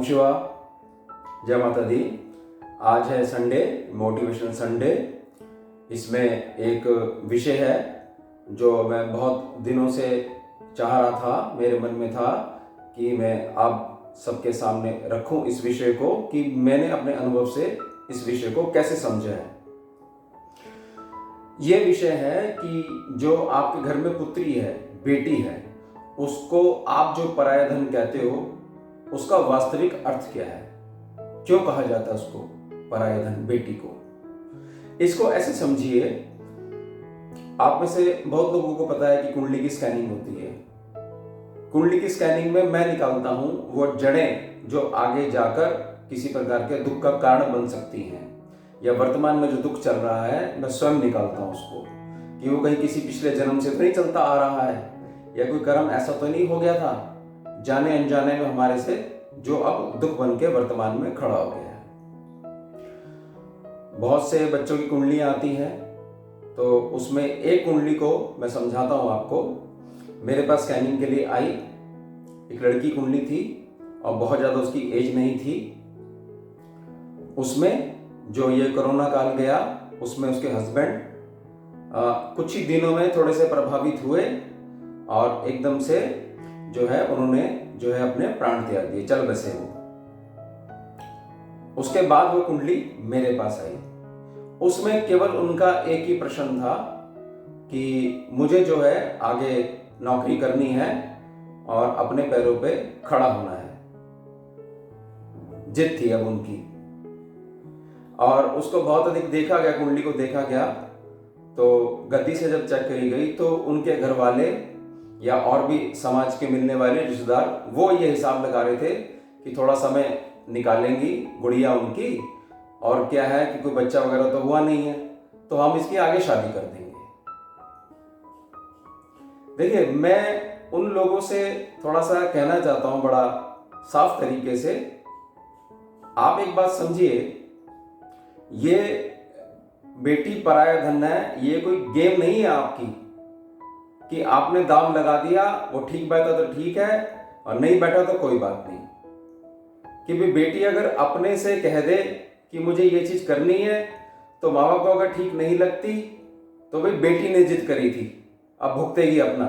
शिवा, जय माता दी। आज है संडे, मोटिवेशनल संडे। इसमें एक विषय है जो मैं बहुत दिनों से चाह रहा था, मेरे मन में था कि मैं आप सबके सामने रखूं इस विषय को, कि मैंने अपने अनुभव से इस विषय को कैसे समझा है। ये विषय है कि जो आपके घर में पुत्री है, बेटी है, उसको आप जो पराया धन कहते हो, उसका वास्तविक अर्थ क्या है, क्यों कहा जाता है उसको पराया धन, बेटी को। इसको ऐसे समझिए, आप में से बहुत लोगों को पता है कि कुंडली की स्कैनिंग होती है। कुंडली की स्कैनिंग में मैं निकालता हूं वो जड़ें जो आगे जाकर किसी प्रकार के दुख का कारण बन सकती हैं, या वर्तमान में जो दुख चल रहा है मैं स्वयं निकालता हूं उसको, कि वो कहीं किसी पिछले जन्म से तो नहीं चलता आ रहा है, या कोई कर्म ऐसा तो नहीं हो गया था जाने अनजाने में हमारे से, जो अब दुख बन के वर्तमान में खड़ा हो गया है। बहुत से बच्चों की कुंडलियां आती हैं, तो उसमें एक कुंडली को मैं समझाता हूं आपको। मेरे पास स्कैनिंग के लिए आई एक लड़की कुंडली थी, और बहुत ज़्यादा उसकी एज नहीं थी। उसमें जो ये कोरोना काल गया, उसमें उसके हस्बैंड कुछ ही दिनों में थोड़े से प्रभावित हुए, और एकदम से जो है उन्होंने जो है अपने प्राण त्याग दिए, चल बसे वो। उसके बाद वो कुंडली मेरे पास आई। उसमें केवल उनका एक ही प्रश्न था कि मुझे जो है आगे नौकरी करनी है और अपने पैरों पे खड़ा होना है। जिद थी अब उनकी, और उसको बहुत अधिक देखा गया, कुंडली को देखा गया। तो गति से जब चेक करी गई तो उनके घर वाले या और भी समाज के मिलने वाले रिश्तेदार वो ये हिसाब लगा रहे थे कि थोड़ा समय निकालेंगी गुड़िया उनकी, और क्या है कि कोई बच्चा वगैरह तो हुआ नहीं है, तो हम इसकी आगे शादी कर देंगे। देखिए, मैं उन लोगों से थोड़ा सा कहना चाहता हूं बड़ा साफ तरीके से, आप एक बात समझिए, ये बेटी पराया धन है, ये कोई गेम नहीं है आपकी कि आपने दाम लगा दिया, वो ठीक बैठा तो ठीक है और नहीं बैठा तो कोई बात नहीं। कि भाई बेटी अगर अपने से कह दे कि मुझे ये चीज करनी है, तो माँ बाप को अगर ठीक नहीं लगती तो भाई बेटी ने जिद करी थी, अब भुगतेगी अपना।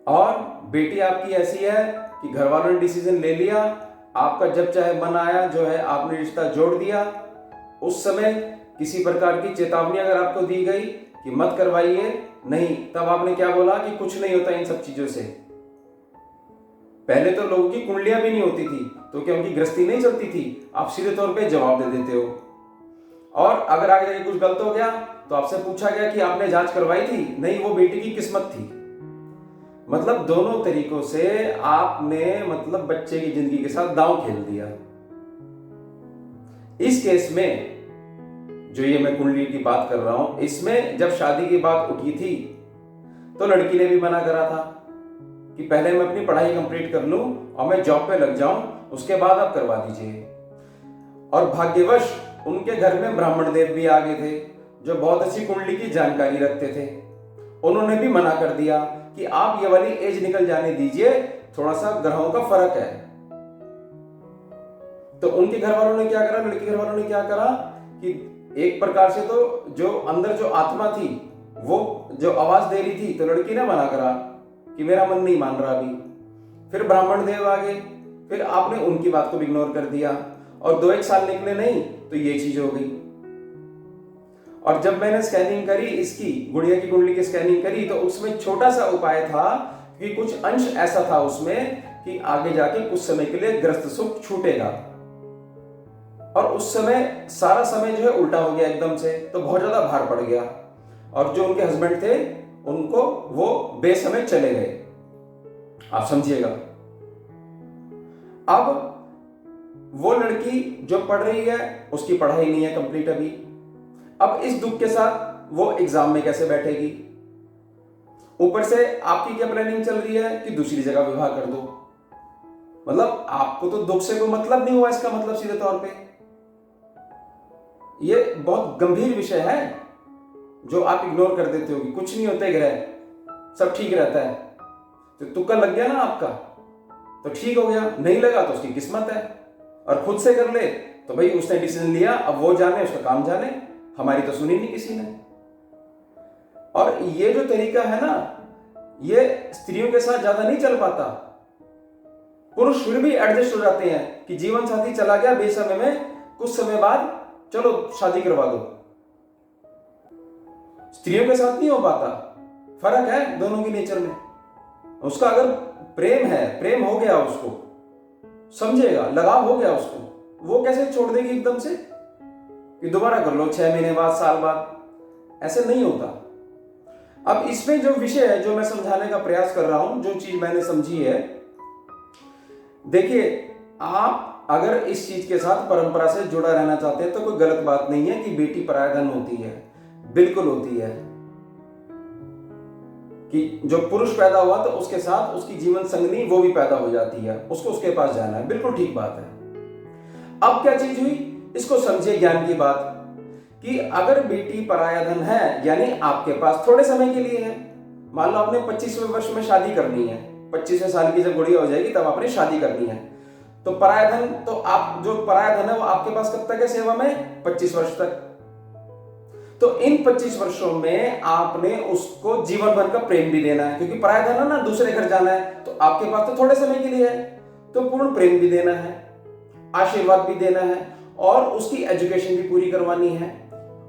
और बेटी आपकी ऐसी है कि घर वालों ने डिसीजन ले लिया, आपका जब चाहे मन आया जो है आपने रिश्ता जोड़ दिया। उस समय किसी प्रकार की चेतावनी अगर आपको दी गई कि मत करवाइए, नहीं, तब आपने क्या बोला कि कुछ नहीं होता इन सब चीजों से। पहले तो लोगों की कुंडलियां भी नहीं होती थी, तो क्या उनकी गृहस्थी नहीं चलती थी? आप सीधे तौर पे जवाब दे देते हो। और अगर आगे जाके कुछ गलत हो गया तो आपसे पूछा गया कि आपने जांच करवाई थी? नहीं, वो बेटी की किस्मत थी। मतलब दोनों तरीकों से आपने मतलब बच्चे की जिंदगी के साथ दांव खेल दिया। इस केस में जो ये मैं कुंडली की बात कर रहा हूं, इसमें जब शादी की बात उठी थी तो लड़की ने भी मना करा था कि पहले मैं अपनी पढ़ाई कंप्लीट कर लूं और मैं जॉब पे लग जाऊं, उसके बाद आप करवा दीजिए। और भाग्यवश उनके घर में ब्राह्मण देव भी आ गए थे जो बहुत अच्छी कुंडली की जानकारी रखते थे। उन्होंने भी मना कर दिया कि आप ये वाली एज निकल जाने दीजिए, थोड़ा सा ग्रहों का फर्क है। तो उनके घर वालों ने क्या करा, लड़की घर वालों ने क्या करा कि एक प्रकार से तो जो अंदर जो आत्मा थी वो जो आवाज दे रही थी, तो लड़की ने मना करा कि मेरा मन नहीं मान रहा अभी। फिर ब्राह्मण देव आ गए, फिर आपने उनकी बात को इग्नोर कर दिया, और 2-1 साल निकले नहीं तो ये चीज हो गई। और जब मैंने स्कैनिंग करी, इसकी गुड़िया की कुंडली की स्कैनिंग करी, तो उसमें छोटा सा उपाय था कि कुछ अंश ऐसा था उसमें कि आगे जाके कुछ समय के लिए ग्रस्त सुख छूटेगा। और उस समय सारा समय जो है उल्टा हो गया एकदम से, तो बहुत ज्यादा भार पड़ गया, और जो उनके हस्बैंड थे उनको वो बेसमय चले गए। आप समझिएगा। अब वो लड़की जो पढ़ रही है, उसकी पढ़ाई नहीं है कंप्लीट अभी। अब इस दुख के साथ वो एग्जाम में कैसे बैठेगी? ऊपर से आपकी क्या प्लानिंग चल रही है कि दूसरी जगह विवाह कर दो। मतलब आपको तो दुख से कोई मतलब नहीं हुआ, इसका मतलब सीधे तौर पे ये बहुत गंभीर विषय है जो आप इग्नोर कर देते हो कि कुछ नहीं होता, ग्रह सब ठीक रहता है। तो तुक्का लग गया ना आपका। तो ठीक हो गया, नहीं लगा तो उसकी किस्मत है। और खुद से कर ले तो भाई उसने डिसीजन लिया, अब वो जाने, उसका काम जाने, हमारी तो सुनी नहीं किसी ने। और ये जो तरीका है ना, ये स्त्रियों के साथ ज्यादा नहीं चल पाता। पुरुष फिर भी एडजस्ट हो जाते हैं कि जीवन साथी चला गया बेसमय में, कुछ समय बाद चलो शादी करवा दो। स्त्रियों के साथ नहीं हो पाता, फर्क है दोनों की नेचर में। उसका अगर प्रेम है, प्रेम हो गया, उसको समझेगा, लगाव हो गया उसको, वो कैसे छोड़ देगी एकदम से कि दोबारा कर लो 6 महीने बाद, साल बाद, ऐसे नहीं होता। अब इसमें जो विषय है, जो मैं समझाने का प्रयास कर रहा हूं, जो चीज मैंने समझी है, देखिए, आप अगर इस चीज के साथ परंपरा से जुड़ा रहना चाहते हैं तो कोई गलत बात नहीं है कि बेटी पराया धन होती है, बिल्कुल होती है। कि जो पुरुष पैदा हुआ तो उसके साथ उसकी जीवन संगनी वो भी पैदा हो जाती है, उसको उसके पास जाना है, बिल्कुल ठीक बात है। अब क्या चीज हुई, इसको समझिए ज्ञान की बात, कि अगर बेटी पराया धन है, यानी आपके पास थोड़े समय के लिए है। मान लो आपने 25वें वर्ष में शादी करनी है, 25वें साल की जब गुड़िया हो जाएगी तब आपने शादी करनी है, तो पराया धन, तो आप जो पराया धन है वो आपके पास कब तक है सेवा में? 25 वर्ष तक। तो इन 25 वर्षों में आपने उसको जीवन भर का प्रेम भी देना है, क्योंकि पराया धन है ना, दूसरे घर जाना है, तो आपके पास तो थोड़े समय के लिए है, तो पूर्ण प्रेम भी देना है, आशीर्वाद भी देना है, और उसकी एजुकेशन भी पूरी करवानी है,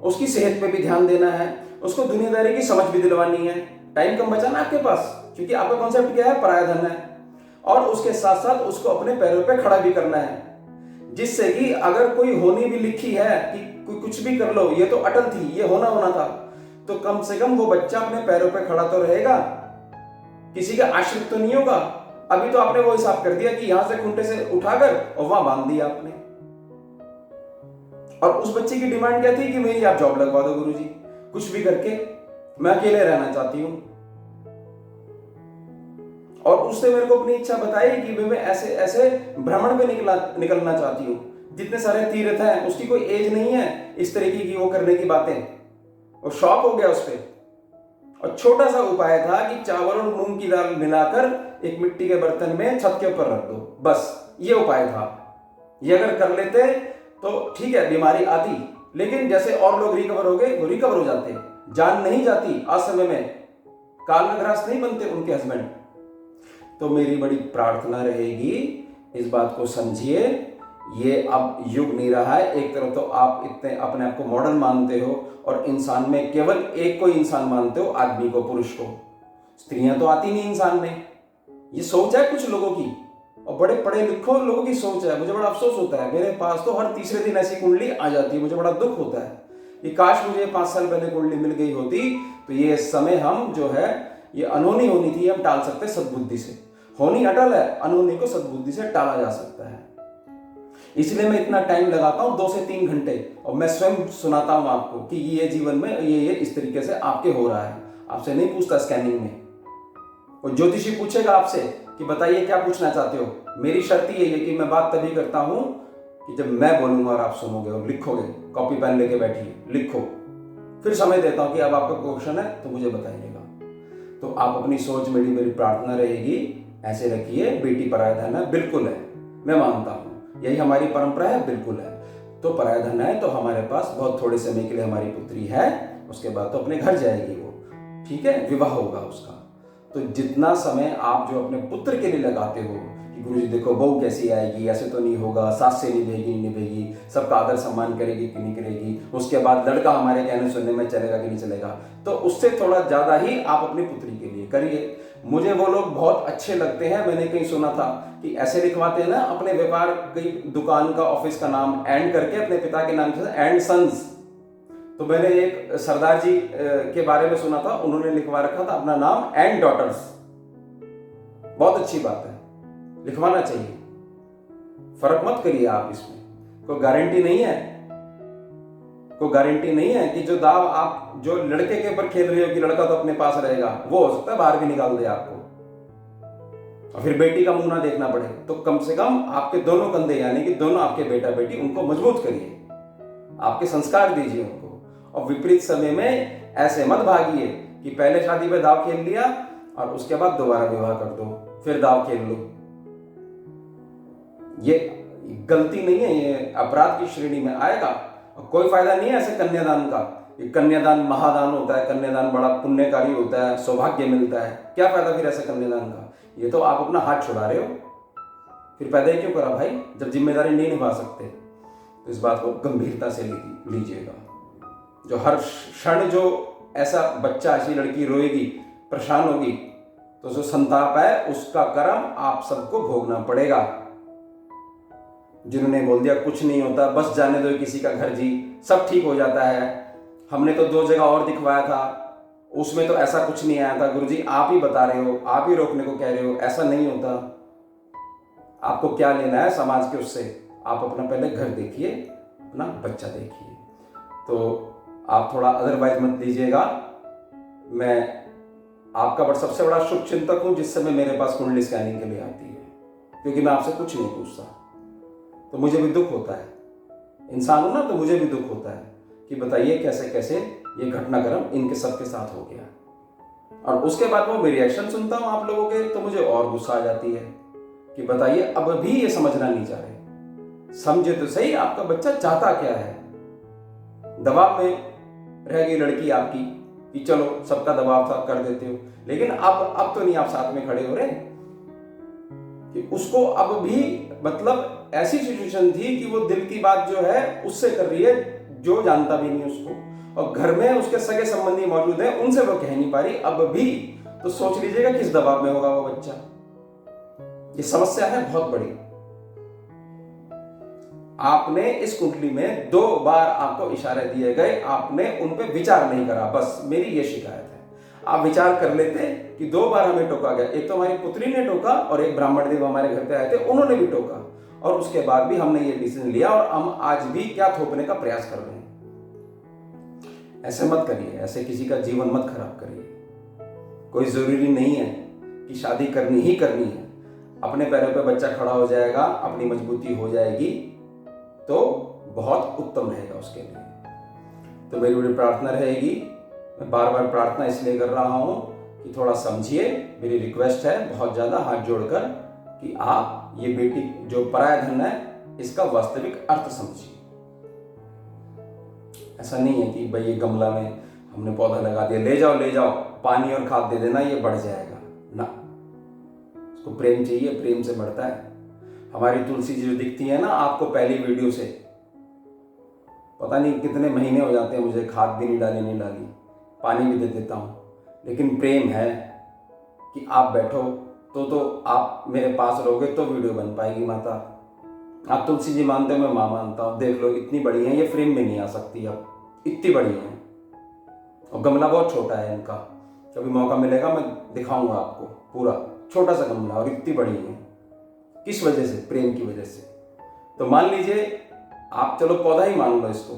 उसकी सेहत पे भी ध्यान देना है, उसको दुनियादारी की समझ भी दिलवानी है। टाइम कम बचा ना आपके पास, क्योंकि आपका कॉन्सेप्ट क्या है? पराया धन है। और उसके साथ साथ उसको अपने पैरों पे खड़ा भी करना है, जिससे कि अगर कोई होनी भी लिखी है कि कोई कुछ भी कर लो, ये तो अटल थी, ये होना होना था, तो कम से कम वो बच्चा अपने पैरों पे खड़ा तो रहेगा, किसी का आश्रित तो नहीं होगा। अभी तो आपने वो हिसाब कर दिया कि यहां से खूंटे से उठाकर और वहां बांध दिया आपने। और उस बच्चे की डिमांड क्या थी कि मेरी आप जॉब लगवा दो गुरुजी, कुछ भी करके, मैं अकेले रहना चाहती हूं। और उसने मेरे को अपनी इच्छा बताई कि मैं ऐसे ऐसे भ्रमण पे निकलना चाहती हूँ, जितने सारे तीर्थ हैं, उसकी कोई एज नहीं है इस तरीके की वो करने की बातें। और शौक हो गया उस पर। और छोटा सा उपाय था कि चावल और मूंग की दाल मिलाकर एक मिट्टी के बर्तन में छत के ऊपर रख दो, बस ये उपाय था। ये अगर कर लेते तो ठीक है, बीमारी आती, लेकिन जैसे और लोग रिकवर हो गए, वो रिकवर हो जाते, जान नहीं जाती असमय में, काल में ग्रास नहीं बनते उनके हस्बैंड। तो मेरी बड़ी प्रार्थना रहेगी, इस बात को समझिए, ये अब युग नहीं रहा है। एक तरफ तो आप इतने अपने आप को मॉडर्न मानते हो और इंसान में केवल एक को इंसान मानते हो, आदमी को, पुरुष को। स्त्रियां तो आती नहीं इंसान में, ये सोच है कुछ लोगों की, और बड़े पढ़े लिखो लोगों की सोच है। मुझे बड़ा अफसोस होता है, मेरे पास तो हर तीसरे दिन ऐसी कुंडली आ जाती है, मुझे बड़ा दुख होता है कि काश मुझे 5 साल पहले कुंडली मिल गई होती, तो ये समय हम जो है ये अनहोनी होनी थी, हम टाल सकते सद्बुद्धि से। होनी अटल है, अनहोनी को सद्बुद्धि से टाला जा सकता है। इसलिए मैं इतना टाइम लगाता हूं, 2 से 3 घंटे, और मैं स्वयं सुनाता हूं आपको कि ये जीवन में ये इस तरीके से आपके हो रहा है। आपसे नहीं पूछता स्कैनिंग में, और ज्योतिषी पूछेगा आपसे कि बताइए क्या पूछना चाहते हो। मेरी शर्त ये है कि मैं बात तभी करता हूं कि जब मैं बोलूंगा और आप सुनोगे और लिखोगे, कॉपी पेन लेके बैठिए, लिखो। फिर समय देता हूं कि अब आपका क्वेश्चन है तो मुझे बताइएगा। तो आप अपनी सोच में, मेरी प्रार्थना रहेगी, ऐसे रखिए, बेटी पराया धन है, बिल्कुल है, मैं मानता हूं, यही हमारी परंपरा है, बिल्कुल है। तो पराया धन है तो हमारे पास बहुत थोड़े समय के लिए हमारी पुत्री है, उसके बाद तो अपने घर जाएगी वो, ठीक है, विवाह होगा उसका। तो जितना समय आप जो अपने पुत्र के लिए लगाते हो कि गुरुजी देखो बहू कैसी आएगी, ऐसे तो नहीं होगा, सास से निभेगी नहीं निभेगी, सबका आदर सम्मान करेगी कि नहीं करेगी, उसके बाद लड़का हमारे कहने सुनने में चलेगा कि नहीं चलेगा, तो उससे थोड़ा ज्यादा ही आप अपनी पुत्री के लिए करिए। मुझे वो लोग बहुत अच्छे लगते हैं, मैंने कहीं सुना था कि ऐसे लिखवाते हैं ना अपने व्यापार की दुकान का, ऑफिस का नाम एंड करके अपने पिता के नाम से, एंड सन्स। तो मैंने एक सरदार जी के बारे में सुना था, उन्होंने लिखवा रखा था अपना नाम एंड डॉटर्स। बहुत अच्छी बात है, लिखवाना चाहिए, फर्क मत करिए आप इसमें, कोई गारंटी नहीं है, कोई गारंटी नहीं है कि जो दाव आप जो लड़के के ऊपर खेल रहे हो कि लड़का तो अपने पास रहेगा, वो हो सकता है बाहर भी निकाल दे आपको, और फिर बेटी का मुंह ना देखना पड़े। तो कम से कम आपके दोनों कंधे, यानी कि दोनों आपके बेटा बेटी, उनको मजबूत करिए, आपके संस्कार दीजिए उनको। और विपरीत समय में ऐसे मत भागिए कि पहले शादी पे दाव खेल लिया और उसके बाद दोबारा विवाह कर दो, फिर दाव खेल लो। ये गलती नहीं है, ये अपराध की श्रेणी में आएगा। और कोई फायदा नहीं है ऐसे कन्यादान का। ये कन्यादान महादान होता है, कन्यादान बड़ा पुण्यकारी होता है, सौभाग्य मिलता है। क्या फायदा फिर ऐसे कन्यादान का? ये तो आप अपना हाथ छुड़ा रहे हो। फिर पैदा ही क्यों करा भाई, जब जिम्मेदारी नहीं निभा सकते? तो इस बात को गंभीरता से लीजिएगा। जो हर क्षण जो ऐसा बच्चा, ऐसी लड़की रोएगी, परेशान होगी, तो जो संताप है उसका कर्म आप सबको भोगना पड़ेगा। जिन्होंने बोल दिया कुछ नहीं होता, बस जाने दो किसी का घर जी, सब ठीक हो जाता है, हमने तो 2 जगह और दिखवाया था, उसमें तो ऐसा कुछ नहीं आया था, गुरुजी आप ही बता रहे हो, आप ही रोकने को कह रहे हो, ऐसा नहीं होता। आपको क्या लेना है समाज के उससे? आप अपना पहले घर देखिए, अपना बच्चा देखिए। तो आप थोड़ा अदरवाइज मत लीजिएगा। मैं आपका सबसे बड़ा शुभ चिंतक हूं जिस समय मेरे पास कुंडली स्कैनिंग के लिए आती है, क्योंकि मैं आपसे कुछ नहीं पूछता। तो मुझे भी दुख होता है, इंसान हूं ना, तो मुझे भी दुख होता है कि बताइए कैसे कैसे ये घटनाक्रम इनके सबके साथ हो गया। और उसके बाद वो मैं रिएक्शन सुनता हूं आप लोगों के, तो मुझे और गुस्सा आ जाती है कि बताइए अब भी ये समझना नहीं चाह रहे। समझे तो सही आपका बच्चा चाहता क्या है। दबाव में रह गई लड़की आपकी कि चलो सबका दबाव था कर देते हो, लेकिन अब तो नहीं आप साथ में खड़े हो रहे कि उसको अब भी ऐसी सिचुएशन थी कि वो दिल की बात जो है उससे कर रही है जो जानता भी नहीं उसको, और घर में उसके सगे संबंधी मौजूद हैं, उनसे वो कह नहीं पा रही अब भी। तो सोच लीजिएगा किस दबाव में होगा वो बच्चा। ये समस्या है बहुत बड़ी। आपने इस कुंडली में 2 बार आपको इशारे दिए गए, आपने उन पे विचार नहीं करा। बस मेरी ये शिकायत है। आप विचार कर लेते कि 2 बार हमें टोका गया। एक तो हमारी पुत्री ने टोका और एक ब्राह्मण देव हमारे घर पे आए थे, उन्होंने भी टोका, और उसके बाद भी हमने ये डिसीजन लिया और हम आज भी क्या थोपने का प्रयास कर रहे हैं। ऐसे मत करिए, ऐसे किसी का जीवन मत खराब करिए। कोई जरूरी नहीं है कि शादी करनी ही करनी है। अपने पैरों पे बच्चा खड़ा हो जाएगा, अपनी मजबूती हो जाएगी तो बहुत उत्तम रहेगा उसके लिए। तो मेरी बड़ी प्रार्थना रहेगी, मैं बार बार प्रार्थना इसलिए कर रहा हूं कि थोड़ा समझिए। मेरी रिक्वेस्ट है बहुत ज्यादा हाथ जोड़कर कि आप ये बेटी जो पराया धन है इसका वास्तविक अर्थ समझिए। ऐसा नहीं है कि भाई ये गमला में हमने पौधा लगा दिया, ले जाओ पानी और खाद दे देना, ये बढ़ जाएगा ना। उसको प्रेम चाहिए, प्रेम से बढ़ता है। हमारी तुलसी जी जो दिखती है ना आपको पहली वीडियो से, पता नहीं कितने महीने हो जाते हैं मुझे खाद भी नहीं डाली, पानी भी दे देता हूँ, लेकिन प्रेम है कि आप बैठो तो आप मेरे पास रहोगे तो वीडियो बन पाएगी। माता आप तुलसी जी मानते हो, मैं माँ मानता हूँ। देख लो इतनी बड़ी है, ये फ्रेम में नहीं आ सकती, अब इतनी बड़ी है, और गमला बहुत छोटा है इनका। कभी मौका मिलेगा मैं दिखाऊंगा आपको पूरा छोटा सा गमला, और इतनी बड़ी है। किस वजह से? प्रेम की वजह से। तो मान लीजिए आप, चलो पौधा ही मान लो इसको,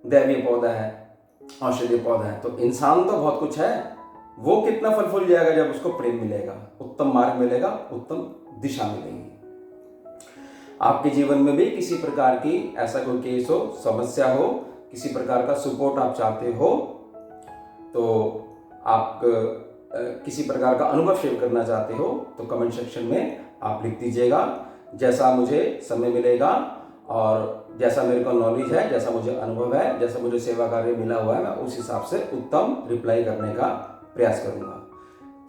दैवीय पौधा है, औषधीय पौधा है, तो इंसान तो बहुत कुछ है। वो कितना फल फूल जाएगा जब उसको प्रेम मिलेगा, उत्तम मार्ग मिलेगा, उत्तम दिशा मिलेगी। आपके जीवन में भी किसी प्रकार की ऐसा कोई केस हो, समस्या हो, किसी प्रकार का सपोर्ट आप चाहते हो, तो आप किसी प्रकार का अनुभव शेयर करना चाहते हो, तो कमेंट सेक्शन में आप लिख दीजिएगा। जैसा मुझे समय मिलेगा और जैसा मेरे को नॉलेज है, जैसा मुझे अनुभव है, जैसा मुझे सेवा कार्य मिला हुआ है, मैं उस हिसाब से उत्तम रिप्लाई करने का प्रयास करूंगा।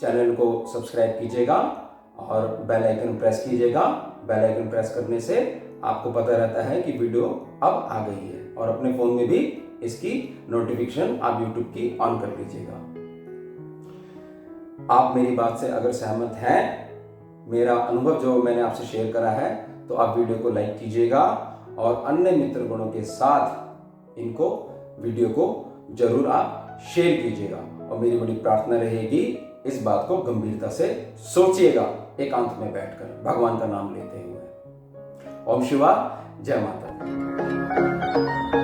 चैनल को सब्सक्राइब कीजिएगा और बेल आइकन प्रेस कीजिएगा। बेल आइकन प्रेस करने से आपको पता रहता है कि वीडियो अब आ गई है, और अपने फ़ोन में भी इसकी नोटिफिकेशन आप यूट्यूब की ऑन कर लीजिएगा। आप मेरी बात से अगर सहमत हैं, मेरा अनुभव जो मैंने आपसे शेयर करा है, तो आप वीडियो को लाइक कीजिएगा और अन्य मित्रगणों के साथ इनको वीडियो को जरूर आप शेयर कीजिएगा। और मेरी बड़ी प्रार्थना रहेगी, इस बात को गंभीरता से सोचिएगा, एकांत में बैठकर भगवान का नाम लेते हुए। ओम शिवा, जय माता दी।